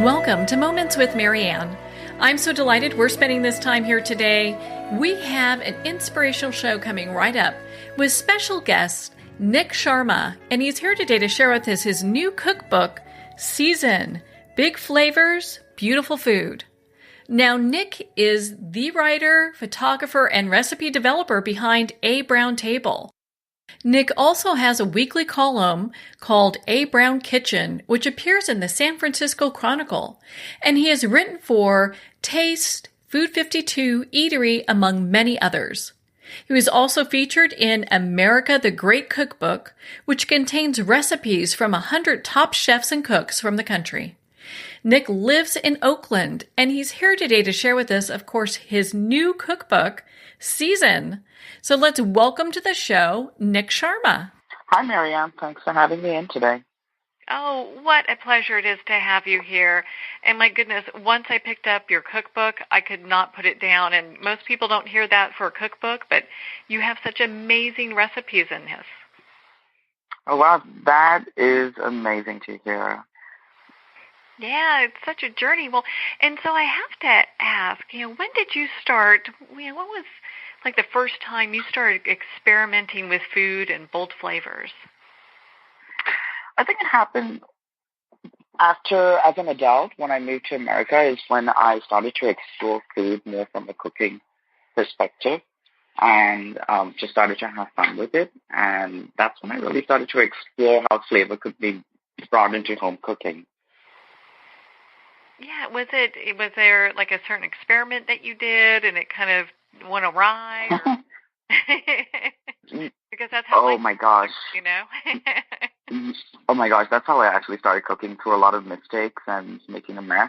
Welcome to Moments with Marianne. I'm so delighted we're spending this time here today. We have an inspirational show coming right up with special guest Nik Sharma, and he's here today to share with us his new cookbook, Season, Big Flavors, Beautiful Food. Now, Nik is the writer, photographer, and recipe developer behind A Brown Table. Nik also has a weekly column called A Brown Kitchen, which appears in the San Francisco-Chronicle, and he has written for Taste, Food 52, Eatery, among many others. He was also featured in America the Great Cookbook, which contains recipes from 100 top chefs and cooks from the country. Nik lives in Oakland, and he's here today to share with us, of course, his new cookbook, Season. So let's welcome to the show, Nik Sharma. Hi, Marianne. Thanks for having me in today. Oh, what a pleasure it is to have you here. And my goodness, once I picked up your cookbook, I could not put it down. And most people don't hear that for a cookbook, but you have such amazing recipes in this. Oh, wow. That is amazing to hear. Yeah, it's such a journey. Well, and so I have to ask, when did you start, what was like the first time you started experimenting with food and bold flavors? I think it happened after, as an adult, when I moved to America, is when I started to explore food more from a cooking perspective and just started to have fun with it. And that's when I really started to explore how flavor could be brought into home cooking. Yeah, was there like a certain experiment that you did and it kind of went awry? Because that's how. Oh my gosh! Oh my gosh, that's how I actually started cooking, through a lot of mistakes and making a mess.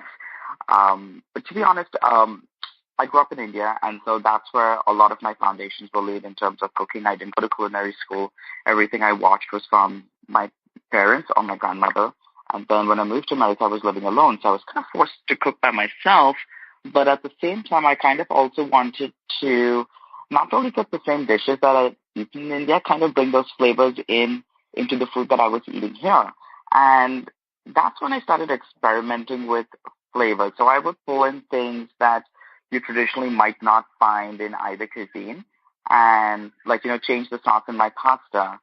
But to be honest, I grew up in India, and so that's where a lot of my foundations were laid in terms of cooking. I didn't go to culinary school. Everything I watched was from my parents or my grandmother. And then when I moved to America, I was living alone, so I was kind of forced to cook by myself. But at the same time, I kind of also wanted to not only cook the same dishes that I eat in India, kind of bring those flavors into the food that I was eating here. And that's when I started experimenting with flavors. So I would pull in things that you traditionally might not find in either cuisine, and change the sauce in my pasta,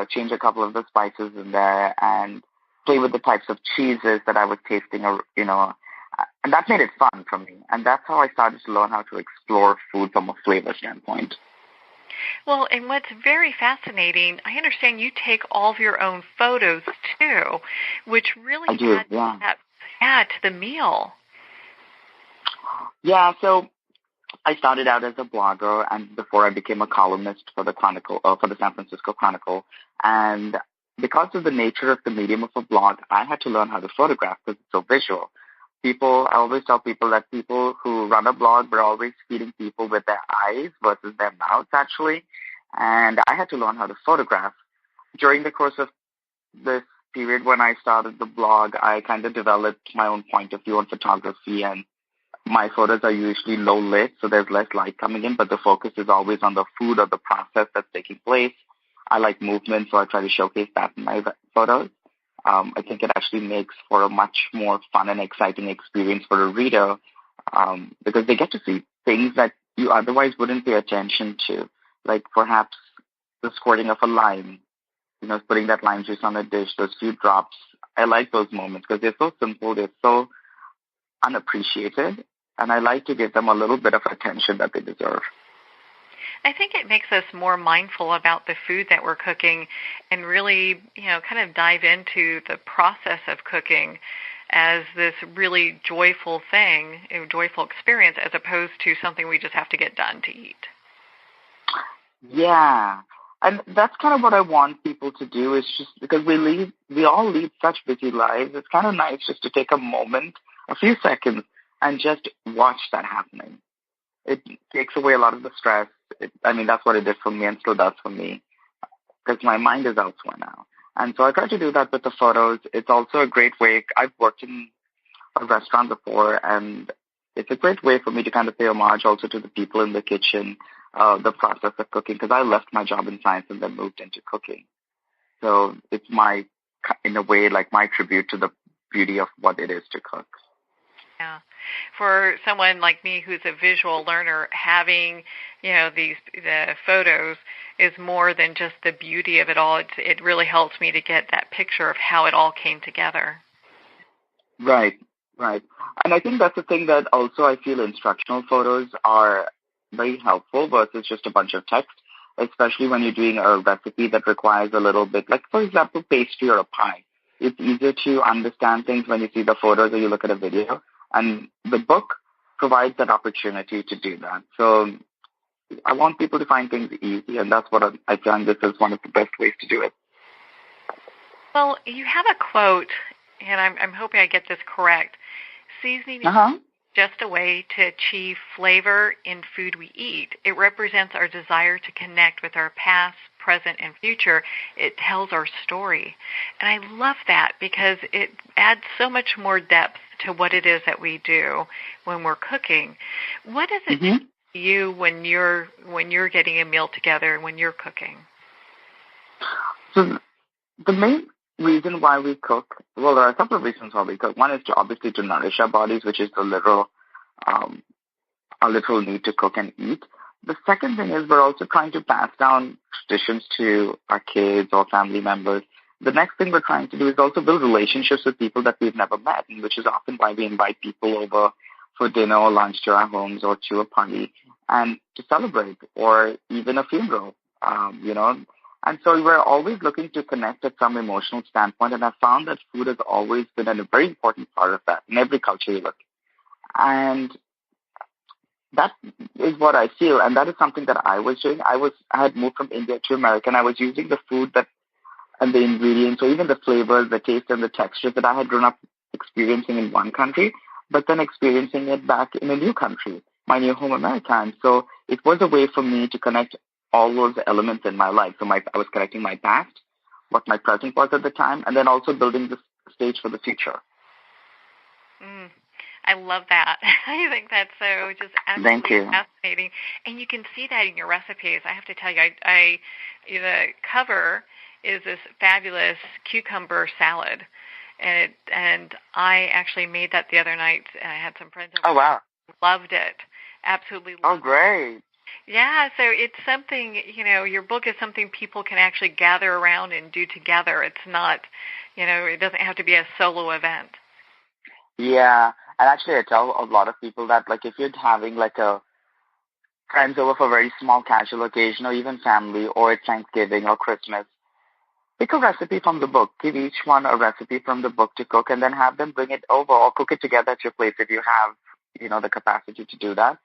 change a couple of the spices in there, and play with the types of cheeses that I was tasting, and that made it fun for me. And that's how I started to learn how to explore food from a flavor standpoint. Well, and what's very fascinating, I understand you take all of your own photos too, which really adds to the meal. Yeah, so I started out as a blogger, and before I became a columnist for the Chronicle, for the San Francisco-Chronicle, and because of the nature of the medium of a blog, I had to learn how to photograph because it's so visual. I always tell people that people who run a blog, we're always feeding people with their eyes versus their mouths, actually. And I had to learn how to photograph. During the course of this period when I started the blog, I kind of developed my own point of view on photography, and my photos are usually low lit, so there's less light coming in, but the focus is always on the food or the process that's taking place. I like movement, so I try to showcase that in my photos. I think it actually makes for a much more fun and exciting experience for a reader, because they get to see things that you otherwise wouldn't pay attention to, like perhaps the squirting of a lime, putting that lime juice on a dish, those few drops. I like those moments because they're so simple, they're so unappreciated, and I like to give them a little bit of attention that they deserve. I think it makes us more mindful about the food that we're cooking and really, kind of dive into the process of cooking as this really joyful thing, a joyful experience, as opposed to something we just have to get done to eat. Yeah. And that's kind of what I want people to do, is just because we all lead such busy lives. It's kind of nice just to take a moment, a few seconds, and just watch that happening. It takes away a lot of the stress. That's what it did for me and still does for me, because my mind is elsewhere now. And so I try to do that with the photos. It's also a great way. I've worked in a restaurant before, and it's a great way for me to kind of pay homage also to the people in the kitchen, the process of cooking, because I left my job in science and then moved into cooking. So it's in a way, like my tribute to the beauty of what it is to cook. Yeah. For someone like me who's a visual learner, having, the photos is more than just the beauty of it all. It really helps me to get that picture of how it all came together. Right. And I think that's the thing that also I feel instructional photos are very helpful versus just a bunch of text, especially when you're doing a recipe that requires a little bit, like, for example, pastry or a pie. It's easier to understand things when you see the photos or you look at a video. And the book provides that opportunity to do that. So I want people to find things easy, and that's what I find this is one of the best ways to do it. Well, you have a quote, and I'm hoping I get this correct. Seasoning is just a way to achieve flavor in food we eat. It represents our desire to connect with our past, present, and future. It tells our story. And I love that because it adds so much more depth to what it is that we do when we're cooking. What does it do to you when you're getting a meal together, when you're cooking? So the main reason why we cook, well, there are a couple of reasons why we cook. One is obviously to nourish our bodies, which is our literal need to cook and eat. The second thing is we're also trying to pass down traditions to our kids or family members. The next thing we're trying to do is also build relationships with people that we've never met, which is often why we invite people over for dinner or lunch to our homes or to a party and to celebrate, or even a funeral, And so we're always looking to connect at some emotional standpoint, and I've found that food has always been a very important part of that in every culture you look. And that is what I feel, and that is something that I was doing. I had moved from India to America, and I was using the food and the ingredients, or even the flavors, the taste, and the textures that I had grown up experiencing in one country, but then experiencing it back in a new country, my new home, America. And so it was a way for me to connect all those elements in my life. So I was connecting my past, what my present was at the time, and then also building the stage for the future. I love that. I think that's so just absolutely fascinating. And you can see that in your recipes. I have to tell you, the cover is this fabulous cucumber salad. And I actually made that the other night, and I had some friends over. Oh, wow. Loved it. Absolutely loved it. Oh, great. Yeah, so it's something, your book is something people can actually gather around and do together. It's not, it doesn't have to be a solo event. Yeah, and actually I tell a lot of people that, like, if you're having, like, a friends over for a very small casual occasion, or even family, or it's Thanksgiving or Christmas, pick a recipe from the book. Give each one a recipe from the book to cook, and then have them bring it over or cook it together at your place if you have, the capacity to do that.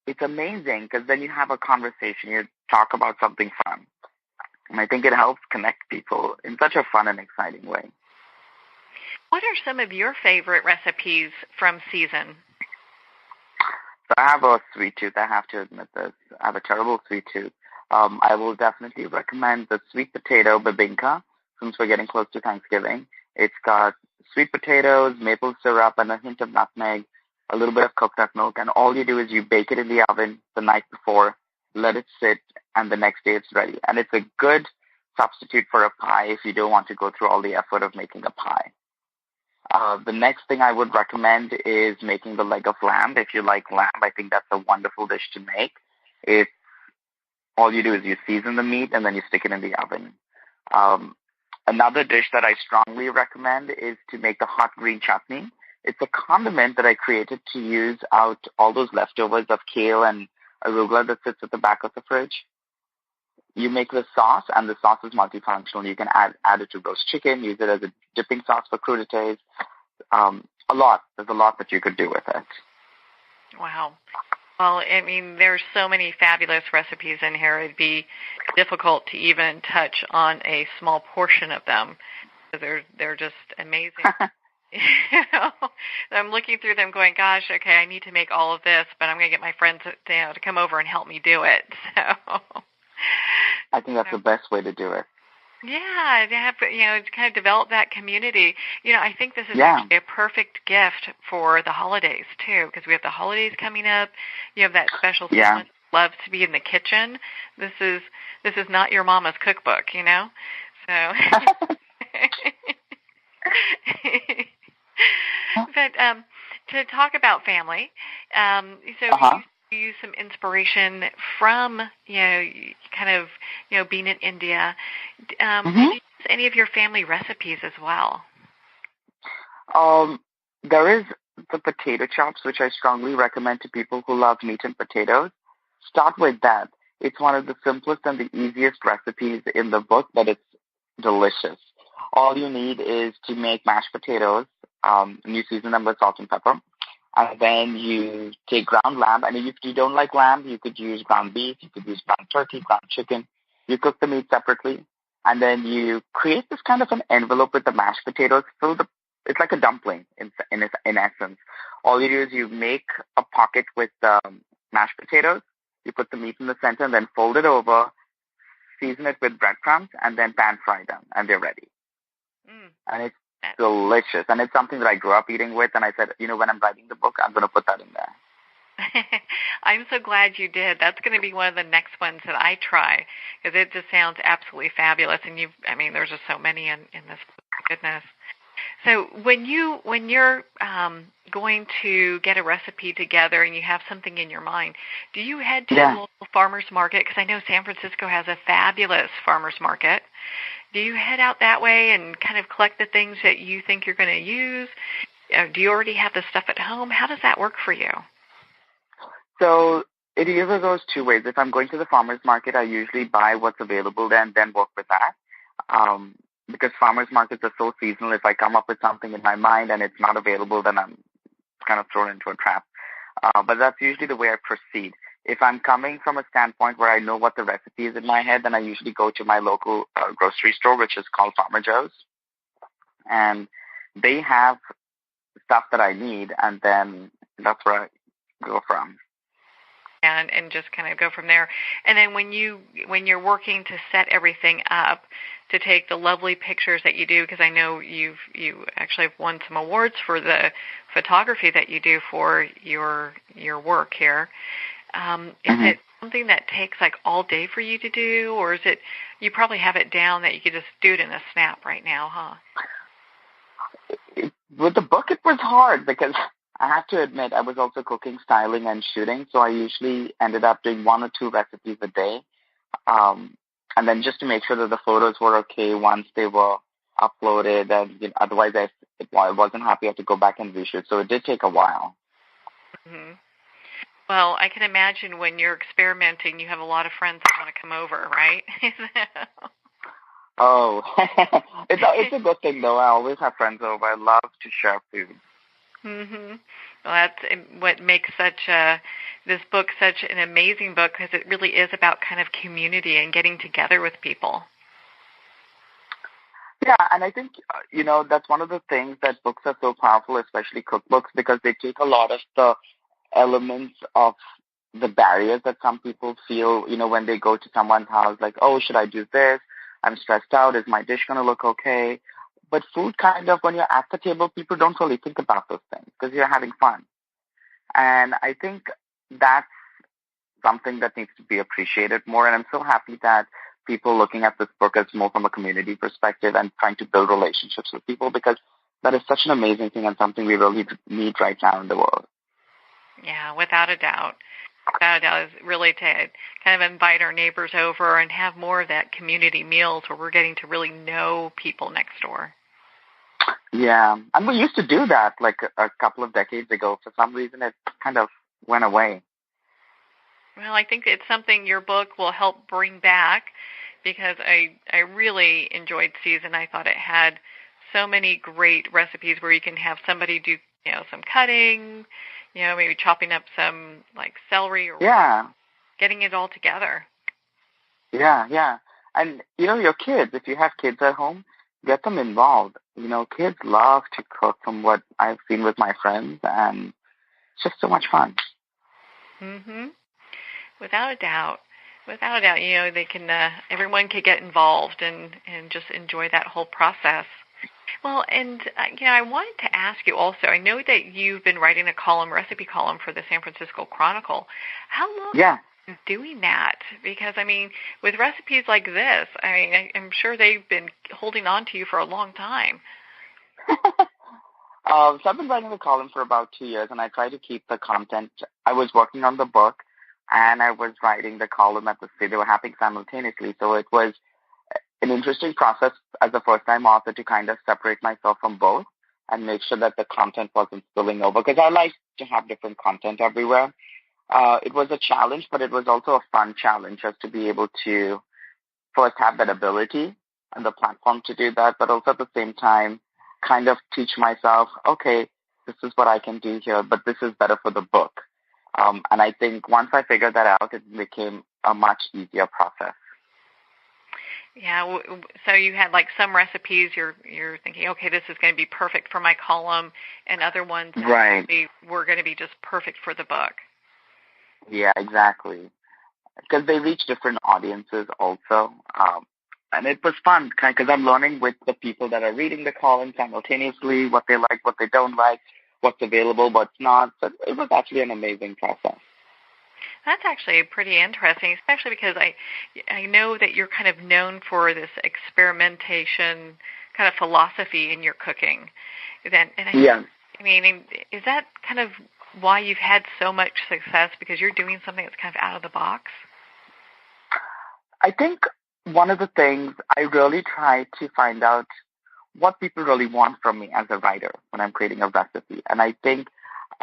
It's amazing because then you have a conversation. You talk about something fun. And I think it helps connect people in such a fun and exciting way. What are some of your favorite recipes from season? So I have a sweet tooth. I have to admit this. I have a terrible sweet tooth. I will definitely recommend the sweet potato bibinka, since we're getting close to Thanksgiving. It's got sweet potatoes, maple syrup, and a hint of nutmeg, a little bit of coconut milk, and all you do is you bake it in the oven the night before, let it sit, and the next day it's ready. And it's a good substitute for a pie if you don't want to go through all the effort of making a pie. The next thing I would recommend is making the leg of lamb. If you like lamb, I think that's a wonderful dish to make. All you do is you season the meat and then you stick it in the oven. Another dish that I strongly recommend is to make the hot green chutney. It's a condiment that I created to use out all those leftovers of kale and arugula that sits at the back of the fridge. You make the sauce, and the sauce is multifunctional. You can add it to roast chicken, use it as a dipping sauce for crudités. There's a lot that you could do with it. Wow. Well, I mean, there's so many fabulous recipes in here. It'd be difficult to even touch on a small portion of them. They're just amazing. I'm looking through them going, gosh, okay, I need to make all of this, but I'm going to get my friends to come over and help me do it. So I think that's the best way to do it. Yeah, to have, to kind of develop that community. I think this is actually a perfect gift for the holidays, too, because we have the holidays coming up. You have that special someone who loves to be in the kitchen. This is not your mama's cookbook, So, but to talk about family, you use some inspiration from, kind of, being in India. Did you use any of your family recipes as well? There is the potato chops, which I strongly recommend to people who love meat and potatoes. Start with that. It's one of the simplest and the easiest recipes in the book, but it's delicious. All you need is to make mashed potatoes, and you season them with salt and pepper. And then you take ground lamb, and if you don't like lamb, you could use ground beef, you could use ground turkey, ground chicken. You cook the meat separately, and then you create this kind of an envelope with the mashed potatoes. It's like a dumpling in essence. All you do is you make a pocket with mashed potatoes, you put the meat in the center, and then fold it over, season it with breadcrumbs, and then pan fry them, and they're ready. And it's delicious, and it's something that I grew up eating with, and I said, when I'm writing the book, I'm going to put that in there. I'm so glad you did. That's going to be one of the next ones that I try, because it just sounds absolutely fabulous, and there's just so many in this book. My goodness. So when you're going to get a recipe together and you have something in your mind, do you head to a local farmer's market? Because I know San Francisco has a fabulous farmer's market. Do you head out that way and kind of collect the things that you think you're going to use? Do you already have the stuff at home? How does that work for you? So it either goes two ways. If I'm going to the farmer's market, I usually buy what's available there and then work with that. Because farmers markets are so seasonal, if I come up with something in my mind and it's not available, then I'm kind of thrown into a trap. But that's usually the way I proceed. If I'm coming from a standpoint where I know what the recipe is in my head, then I usually go to my local grocery store, which is called Farmer Joe's. And they have stuff that I need, and then that's where I go from. And just kind of go from there. And then when you're working to set everything up, to take the lovely pictures that you do, because I know you actually have won some awards for the photography that you do for your work here. Is it something that takes like all day for you to do, or is it you probably have it down that you could just do it in a snap right now, huh? With the book, it was hard because I have to admit I was also cooking, styling, and shooting, so I usually ended up doing 1 or 2 recipes a day. And then just to make sure that the photos were okay once they were uploaded, and otherwise I wasn't happy, I had to go back and reshoot. So it did take a while. Mm-hmm. Well, I can imagine when you're experimenting, you have a lot of friends that want to come over, right? Oh, it's a good thing, though. I always have friends over. I love to share food. Mm-hmm. Well, that's what makes this book such an amazing book, because it really is about kind of community and getting together with people. Yeah, and I think, that's one of the things that books are so powerful, especially cookbooks, because they take a lot of the elements of the barriers that some people feel, when they go to someone's house, like, oh, should I do this? I'm stressed out. Is my dish going to look okay? But food kind of, when you're at the table, people don't really think about those things because you're having fun. And I think that's something that needs to be appreciated more. And I'm so happy that people looking at this book as more from a community perspective and trying to build relationships with people, because that is such an amazing thing and something we really need right now in the world. Yeah, without a doubt. Without a doubt, is really to kind of invite our neighbors over and have more of that community meals where we're getting to really know people next door. Yeah, and we used to do that like a couple of decades ago. For some reason, it kind of went away. Well, I think it's something your book will help bring back, because I really enjoyed Season. I thought it had so many great recipes where you can have somebody do some cutting, maybe chopping up some like celery or Yeah. getting it all together. Yeah, yeah. And, your kids, if you have kids at home, get them involved. Kids love to cook from what I've seen with my friends, and it's just so much fun. Mhm. Without a doubt. Without a doubt, they can everyone could get involved and just enjoy that whole process. Well, and I wanted to ask you also. I know that you've been writing a recipe column for the San Francisco Chronicle. How long Yeah. have you been doing that? Because with recipes like this, I'm sure they've been holding on to you for a long time. So I've been writing the column for about 2 years, and I try to keep the content. I was working on the book, and I was writing the column at the same. They were happening simultaneously, so it was an interesting process as a first-time author to kind of separate myself from both and make sure that the content wasn't spilling over, because I like to have different content everywhere. It was a challenge, but it was also a fun challenge just to be able to first have that ability and the platform to do that, but also at the same time kind of teach myself, okay, this is what I can do here, but this is better for the book. And I think once I figured that out, it became a much easier process. Yeah, so you had like some recipes you're thinking, okay, this is going to be perfect for my column, and other ones right. were going to be just perfect for the book. Yeah, exactly. Because they reach different audiences also. And it was fun because I'm learning with the people that are reading the column simultaneously, what they like, what they don't like, what's available, what's not. So it was actually an amazing process. That's actually pretty interesting, especially because I know that you're kind of known for this experimentation kind of philosophy in your cooking. Is that kind of why you've had so much success, because you're doing something that's kind of out of the box? I think one of the things I really try to find out what people really want from me as a writer when I'm creating a recipe. And I think,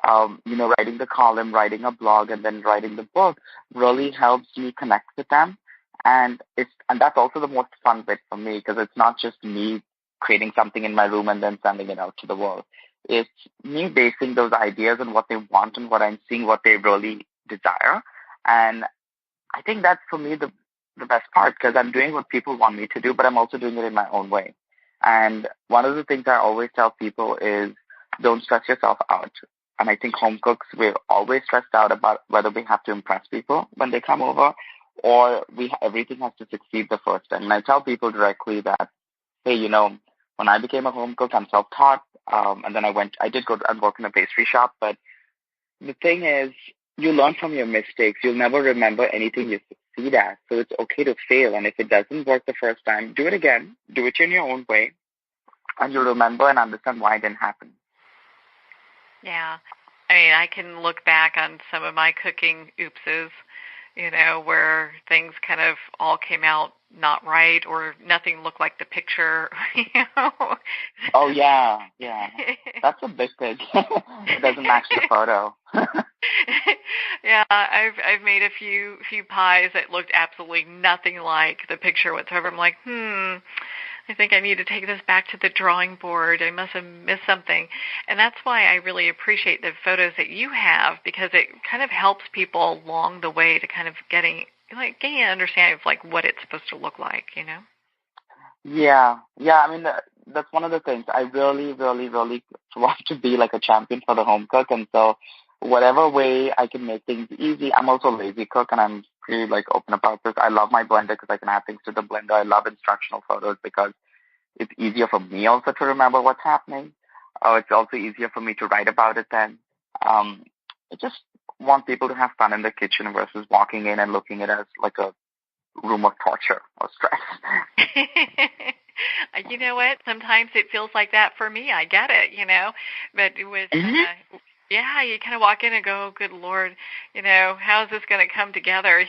writing the column, writing a blog, and then writing the book really helps me connect with them. And that's also the most fun bit for me, because it's not just me creating something in my room and then sending it out to the world. It's me basing those ideas on what they want and what I'm seeing, what they really desire. And I think that's, for me, the best part, because I'm doing what people want me to do, but I'm also doing it in my own way. And one of the things I always tell people is don't stress yourself out. And I think home cooks, we're always stressed out about whether we have to impress people when they come over, or everything has to succeed the first time. And I tell people directly that, hey, when I became a home cook, I'm self-taught. And then I did go and work in a pastry shop. But the thing is, you learn from your mistakes. You'll never remember anything you succeed at. So it's okay to fail. And if it doesn't work the first time, do it again. Do it in your own way. And you'll remember and understand why it didn't happen. Yeah. I can look back on some of my cooking oopses, where things kind of all came out not right, or nothing looked like the picture, Oh, yeah. That's a big thing. It doesn't match the photo. Yeah, I've made a few pies that looked absolutely nothing like the picture whatsoever. I'm like, I think I need to take this back to the drawing board. I must have missed something. And that's why I really appreciate the photos that you have, because it kind of helps people along the way to kind of getting an understanding of what it's supposed to look like, Yeah. That's one of the things. I really, really, really want to be like a champion for the home cook. And so whatever way I can make things easy. I'm also a lazy cook, and I'm pretty open about this. I love my blender because I can add things to the blender. I love instructional photos because it's easier for me also to remember what's happening. It's also easier for me to write about it then. I just want people to have fun in the kitchen versus walking in and looking at it as like a room of torture or stress. You know what? Sometimes it feels like that for me. I get it, but with yeah, you kind of walk in and go, oh, good Lord, how's this going to come together?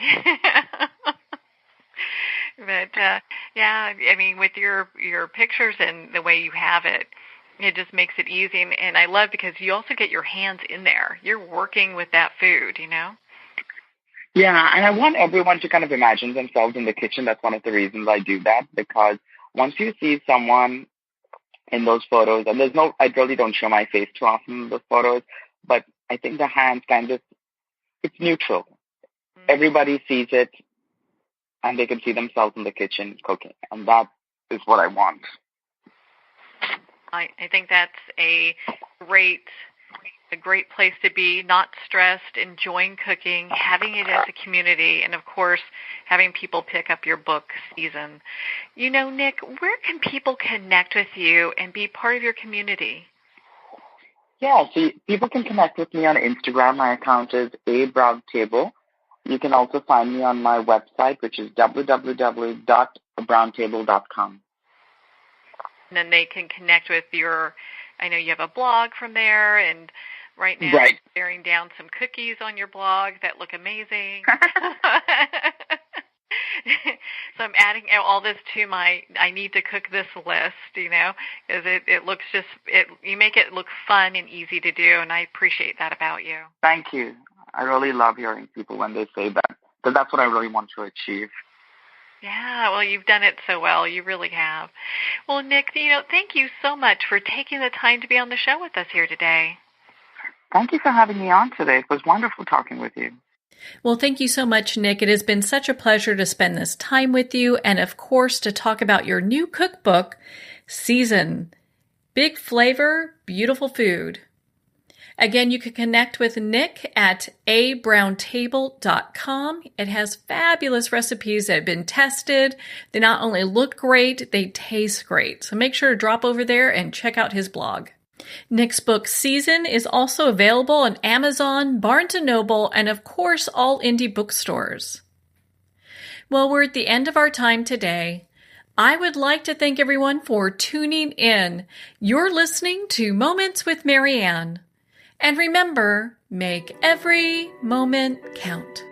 But yeah, with your pictures and the way you have it, it just makes it easy. And I love, because you also get your hands in there. You're working with that food, Yeah, and I want everyone to kind of imagine themselves in the kitchen. That's one of the reasons I do that, because once you see someone in those photos, and I really don't show my face too often in those photos, but I think the hands it's neutral. Everybody sees it, and they can see themselves in the kitchen cooking, and that is what I want. I think that's a great place to be, not stressed, enjoying cooking, having it as a community, and of course, having people pick up your book, Season. Nik, where can people connect with you and be part of your community? Yeah, so people can connect with me on Instagram. My account is abroundtable. You can also find me on my website, which is www.broundtable.com. And then they can connect with I know you have a blog from there, and right now right. I'm staring down some cookies on your blog that look amazing. So I'm adding all this to my I need to cook this list, because it looks you make it look fun and easy to do, and I appreciate that about you. Thank you. I really love hearing people when they say that, because that's what I really want to achieve. Yeah, well, you've done it so well. You really have. Well, Nik, thank you so much for taking the time to be on the show with us here today. Thank you for having me on today. It was wonderful talking with you. Well, thank you so much, Nik. It has been such a pleasure to spend this time with you, and of course, to talk about your new cookbook, Season. Big flavor, beautiful food. Again, you can connect with Nik at abroundtable.com. It has fabulous recipes that have been tested. They not only look great, they taste great. So make sure to drop over there and check out his blog. Nik's book, Season, is also available on Amazon, Barnes & Noble, and of course, all indie bookstores. Well, we're at the end of our time today. I would like to thank everyone for tuning in. You're listening to Moments with Marianne. And remember, make every moment count.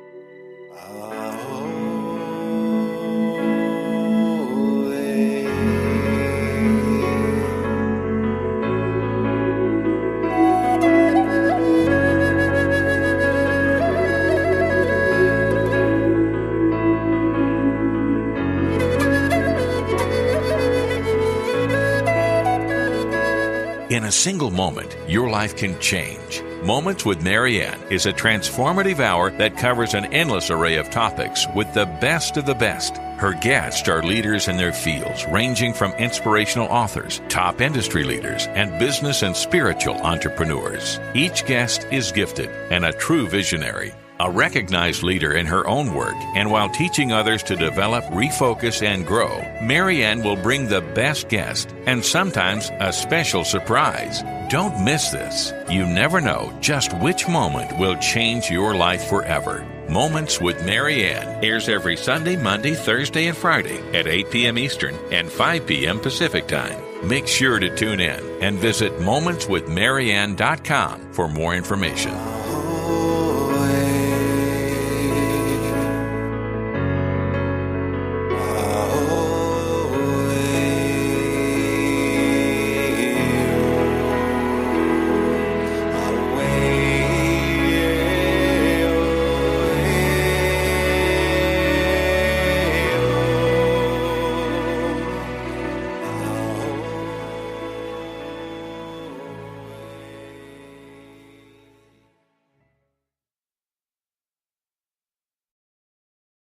In a single moment, your life can change. Moments with Marianne is a transformative hour that covers an endless array of topics with the best of the best. Her guests are leaders in their fields, ranging from inspirational authors, top industry leaders, and business and spiritual entrepreneurs. Each guest is gifted and a true visionary, a recognized leader in her own work, and while teaching others to develop, refocus, and grow, Marianne will bring the best guest and sometimes a special surprise. Don't miss this. You never know just which moment will change your life forever. Moments with Marianne airs every Sunday, Monday, Thursday, and Friday at 8 p.m. Eastern and 5 p.m. Pacific Time. Make sure to tune in and visit momentswithmarianne.com for more information.